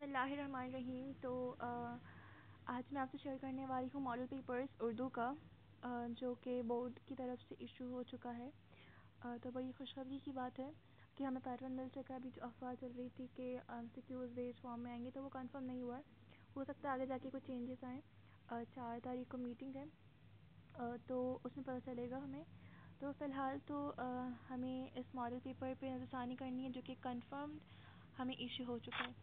بسم اللہ الرحمن الرحیم. آج میں آپ سے شیئر کرنے والی ہوں ماڈل پیپرز اردو کا جو کہ بورڈ کی طرف سے ایشو ہو چکا ہے. تو بڑی خوشخبری کی بات ہے کہ ہمیں پیٹرن مل چکا ہے. ابھی جو افواہ چل رہی تھی کہ سیکیوز بیس فارم میں آئیں گے تو وہ کنفرم نہیں ہوا ہے. ہو سکتا ہے آگے جا کے کوئی چینجز آئیں. 4 تاریخ کو میٹنگ ہے تو اس میں پتہ چلے گا ہمیں. تو فی الحال تو ہمیں اس ماڈل پیپر پہ نظر ثانی کرنی ہے جو کہ کنفرمڈ ہمیں ایشو ہو چکا ہے.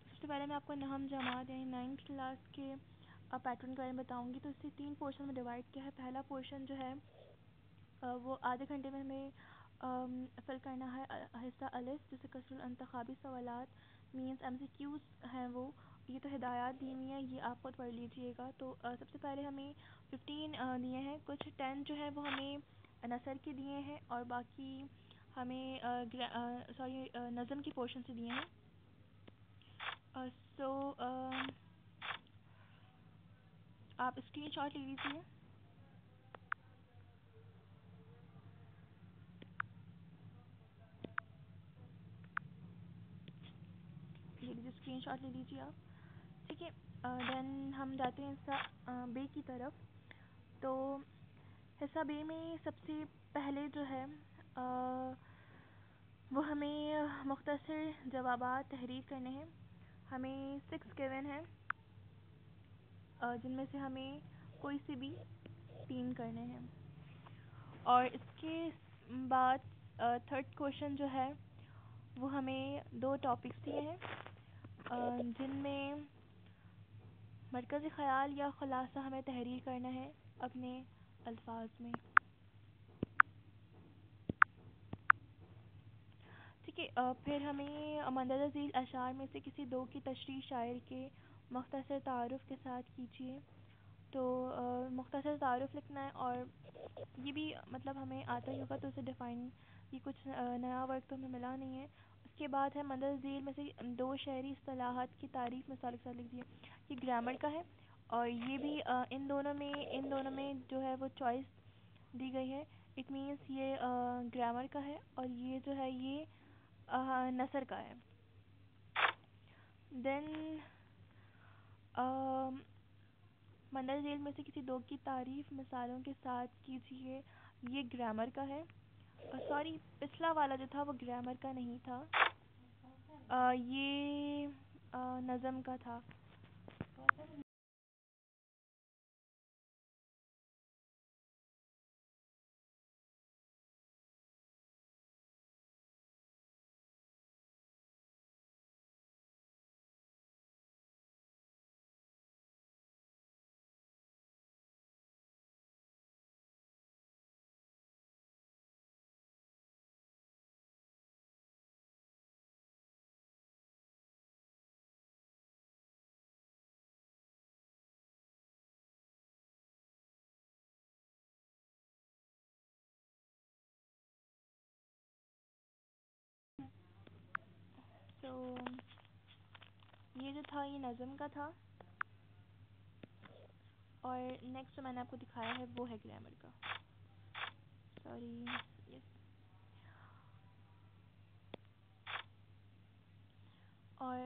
سب سے پہلے میں آپ کو نہم جماعت یعنی 9th کلاس کے پیٹرن کے بارے میں بتاؤں گی. تو اسے 3 پورشن میں ڈیوائڈ کیا ہے. پہلا پورشن جو ہے وہ آدھے گھنٹے میں ہمیں فل کرنا ہے حصہ الف جسے کثر الانتخابی سوالات مینس ایم سی کیوز ہیں. وہ یہ تو ہدایات دی ہوئی ہیں, یہ آپ خود پڑھ لیجئے گا. تو سب سے پہلے ہمیں 15 دیے ہیں. کچھ 10 جو ہے وہ ہمیں نثر کے دیے ہیں اور باقی ہمیں نظم کی پورشن سے دیے ہیں. سو آپ اسکرین شاٹ لے لیجیے. لے لیجیے اسکرین شاٹ لے لیجیے آپ. ٹھیک ہے. دین ہم جاتے ہیں حصہ بے کی طرف. تو حصہ بے میں سب سے پہلے جو ہے وہ ہمیں مختصر جوابات تحریر کرنے ہیں. ہمیں 6 گیون ہیں جن میں سے ہمیں کوئی سے بھی 3 کرنے ہیں. اور اس کے بعد تھرڈ کوشچن جو ہے وہ ہمیں 2 ٹاپکس دیے ہیں جن میں مرکزی خیال یا خلاصہ ہمیں تحریر کرنا ہے اپنے الفاظ میں. ٹھیک ہے. پھر ہمیں مندرجہ ذیل اشعار میں سے کسی 2 کی تشریح شاعر کے مختصر تعارف کے ساتھ کیجیے. تو مختصر تعارف لکھنا ہے اور یہ بھی مطلب ہمیں آتا ہی ہوگا تو اسے ڈیفائن یہ کچھ نیا ورک تو ہمیں ملا نہیں ہے. اس کے بعد ہے مندرجہ ذیل میں سے 2 شعری اصطلاحات کی تعریف مثال کے ساتھ لکھ دیے. یہ گرامر کا ہے اور یہ بھی ان دونوں میں جو ہے وہ چوائس دی گئی ہے. اٹ مینس یہ گرامر کا ہے اور یہ جو ہے یہ نثر کا ہے. دین مندرجہ ذیل میں سے کسی 2 کی تعریف مثالوں کے ساتھ کیجیے. یہ گرامر کا ہے. سوری پچھلا والا جو تھا وہ گرامر کا نہیں تھا, یہ نظم کا تھا. تو یہ جو تھا یہ نظم کا تھا اور نیکسٹ جو میں نے آپ کو دکھایا ہے وہ ہے گرامر کا. سوری یس. اور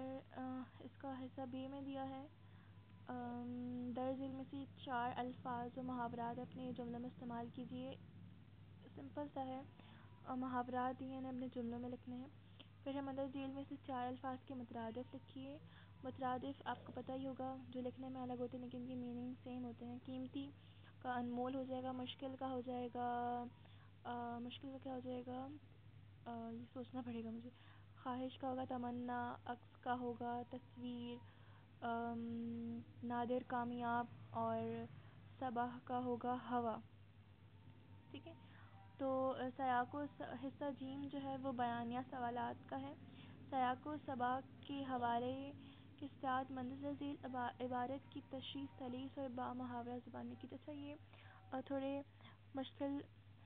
اس کا حصہ بے میں دیا ہے درج ذیل میں سے 4 الفاظ و محاورات اپنے جملوں میں استعمال کیجیے. سمپل سا ہے. محاورات دیے ہیں اپنے جملوں میں لکھنے ہیں. پھر ہم مندرجہ ذیل میں سے 4 الفاظ کے مترادف لکھیے. مترادف آپ کو پتہ ہی ہوگا جو لکھنے میں الگ ہوتے ہیں لیکن ان کی میننگ سیم ہوتے ہیں. قیمتی کا انمول ہو جائے گا, مشکل کا ہو جائے گا مشکل کا کیا ہو جائے گا یہ سوچنا پڑے گا مجھے. خواہش کا ہوگا تمنا, عکس کا ہوگا تصویر, نادر کامیاب اور صباح کا ہوگا ہوا. ٹھیک ہے. تو سیاق و حصہ جیم جو ہے وہ بیانیہ سوالات کا ہے. سیاق و سباق کے حوالے کے ساتھ مندرجہ ذیل عبارت کی تشریح سلیس اور با محاورہ زبان میں کی. اچھا یہ تھوڑے مشکل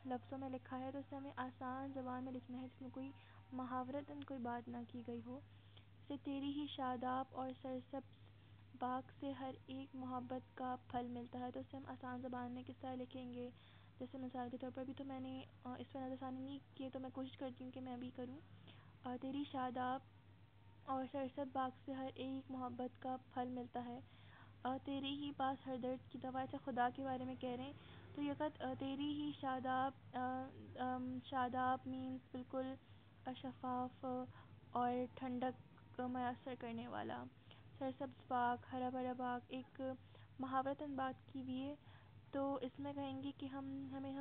لفظوں میں لکھا ہے تو اسے ہمیں آسان زبان میں لکھنا ہے جس میں کوئی محاورتاً کوئی بات نہ کی گئی ہو. جیسے تیری ہی شاداب اور سرسبز باغ سے ہر ایک محبت کا پھل ملتا ہے, تو اسے ہم آسان زبان میں کس طرح لکھیں گے. جیسے مثال کے طور پر بھی تو میں نے اس پر نظر ثانی نہیں کی تو میں کوشش کرتی ہوں کہ میں ابھی کروں. تیری شاداب اور سرسبز باغ سے ہر ایک محبت کا پھل ملتا ہے، تیرے ہی پاس ہر درد کی دوا. ایسے خدا کے بارے میں کہہ رہے ہیں تو یہ خط تیری ہی شاداب شاداب مینس بالکل شفاف اور ٹھنڈک میسر کرنے والا سرسبز باغ، ہرا بھرا باغ. ایک محاورتاً بات کی بھی ہے تو اس میں کہیں گے کہ ہم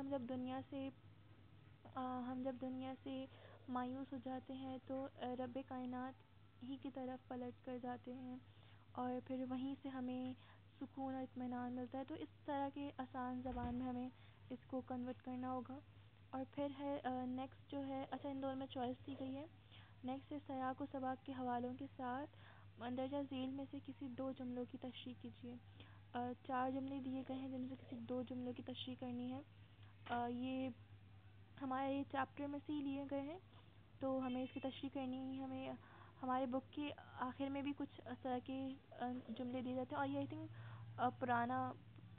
جب دنیا سے مایوس ہو جاتے ہیں تو رب کائنات ہی کی طرف پلٹ کر جاتے ہیں اور پھر وہیں سے ہمیں سکون اور اطمینان ملتا ہے. تو اس طرح کے آسان زبان میں ہمیں اس کو کنورٹ کرنا ہوگا. اور پھر ہے نیکسٹ جو ہے، اچھا ان دونوں میں چوائس دی گئی ہے. نیکسٹ ہے سیاق و سباق کے حوالوں کے ساتھ مندرجہ ذیل میں سے کسی دو جملوں کی تشریح کیجیے. چار جملے دیے گئے ہیں جن میں سے کسی دو جملوں کی تشریح کرنی ہے. یہ ہمارے چیپٹر میں سے ہی لیے گئے ہیں تو ہمیں اس کی تشریح کرنی ہے. ہمیں ہمارے بک کے آخر میں بھی کچھ اس طرح کے جملے دیے جاتے ہیں اور یہ آئی تھنک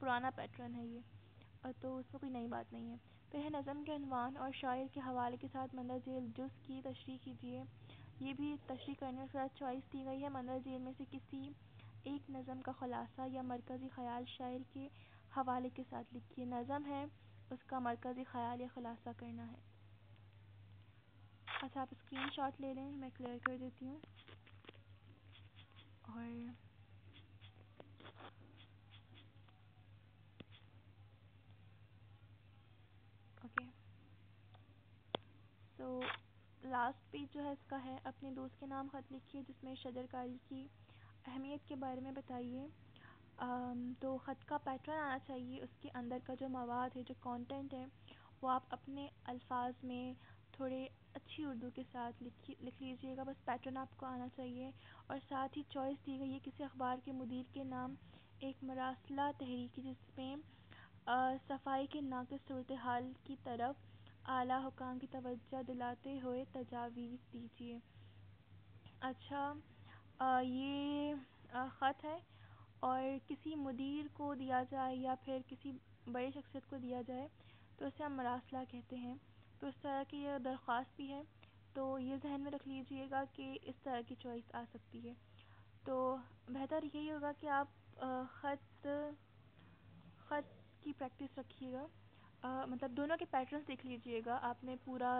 پرانا پیٹرن ہے یہ، تو اس میں کوئی نئی بات نہیں ہے. پھر ہے نظم کے عنوان اور شاعر کے حوالے کے ساتھ مندرجہ ذیل جز کی تشریح کیجیے. یہ بھی تشریح کرنے کے ساتھ چوائس دی گئی ہے. مندرجہ ذیل میں سے کسی ایک نظم کا خلاصہ یا مرکزی خیال شاعر کے حوالے کے ساتھ لکھیے. نظم ہے، اس کا مرکزی خیال یا خلاصہ کرنا ہے. اچھا آپ اسکرین شاٹ لے لیں، میں کلیئر کر دیتی ہوں. اور اوکے، سو لاسٹ پیج جو ہے اس کا ہے اپنے دوست کے نام خط لکھیے جس میں شجرکاری کی اہمیت کے بارے میں بتائیے. تو خط کا پیٹرن آنا چاہیے، اس کے اندر کا جو مواد ہے، جو کانٹینٹ ہے، وہ آپ اپنے الفاظ میں تھوڑے اچھی اردو کے ساتھ لکھ لیجیے گا. بس پیٹرن آپ کو آنا چاہیے. اور ساتھ ہی چوائس دی گئی ہے کسی اخبار کے مدیر کے نام ایک مراسلہ تحریری جس میں صفائی کے ناقص صورتحال کی طرف اعلیٰ حکام کی توجہ دلاتے ہوئے تجاویز دیجیے. اچھا یہ خط ہے اور کسی مدیر کو دیا جائے یا پھر کسی بڑے شخصیت کو دیا جائے تو اسے ہم مراسلہ کہتے ہیں. تو اس طرح کی یہ درخواست بھی ہے تو یہ ذہن میں رکھ لیجئے گا کہ اس طرح کی چوائس آ سکتی ہے. تو بہتر یہی ہوگا کہ آپ خط کی پریکٹس رکھیے گا. مطلب دونوں کے پیٹرنز دیکھ لیجئے گا، آپ نے پورا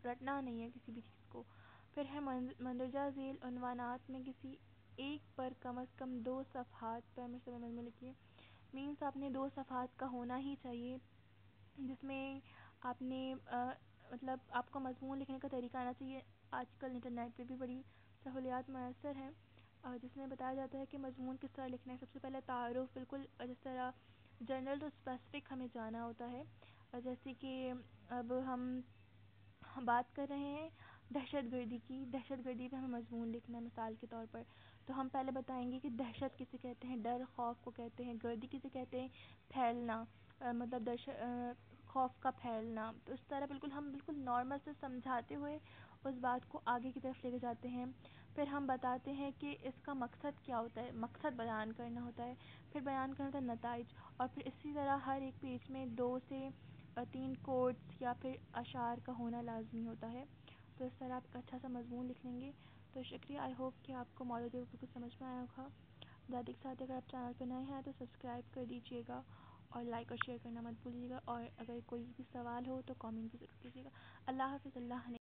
رٹنا نہیں ہے کسی بھی چیز کو. پھر ہے مندرجہ ذیل عنوانات میں کسی ایک پر کم از کم 2 صفحات پر مضمون لکھیے. مینس آپ نے 2 صفحات کا ہونا ہی چاہیے جس میں آپ نے مطلب آپ کو مضمون لکھنے کا طریقہ آنا چاہیے. آج کل انٹرنیٹ پہ بھی بڑی سہولیات میسر ہیں جس میں بتایا جاتا ہے کہ مضمون کس طرح لکھنا ہے. سب سے پہلے تعارف، بالکل جس طرح جنرل ٹو اسپیسیفک ہمیں جانا ہوتا ہے. جیسے کہ اب ہم بات کر رہے ہیں دہشت گردی پہ ہمیں مضمون لکھنا ہے مثال کے طور پر. تو ہم پہلے بتائیں گے کہ دہشت کسے کہتے ہیں، ڈر خوف کو کہتے ہیں. گردی کسے کہتے ہیں، پھیلنا، مطلب خوف کا پھیلنا. تو اس طرح ہم بالکل نارمل سے سمجھاتے ہوئے اس بات کو آگے کی طرف لے کے جاتے ہیں. پھر ہم بتاتے ہیں کہ اس کا مقصد کیا ہوتا ہے، مقصد بیان کرنا ہوتا ہے. پھر بیان کرنا ہوتا ہے نتائج. اور پھر اسی طرح ہر ایک پیج میں 2 سے 3 کوٹس یا پھر اشعار کا ہونا لازمی ہوتا ہے. تو اس طرح آپ ایک اچھا سا مضمون لکھ لیں گے. تو شکریہ، آئی ہوپ کہ آپ کو موضوع بالکل سمجھ میں آیا ہوگا. دادی کے ساتھ اگر آپ چینل پہ نئے ہیں تو سبسکرائب کر دیجیے گا اور لائک اور شیئر کرنا مت بھولیے گا. اور اگر کوئی بھی سوال ہو تو کامنٹ بھی ضرور کیجیے گا. اللہ حافظ. اللہ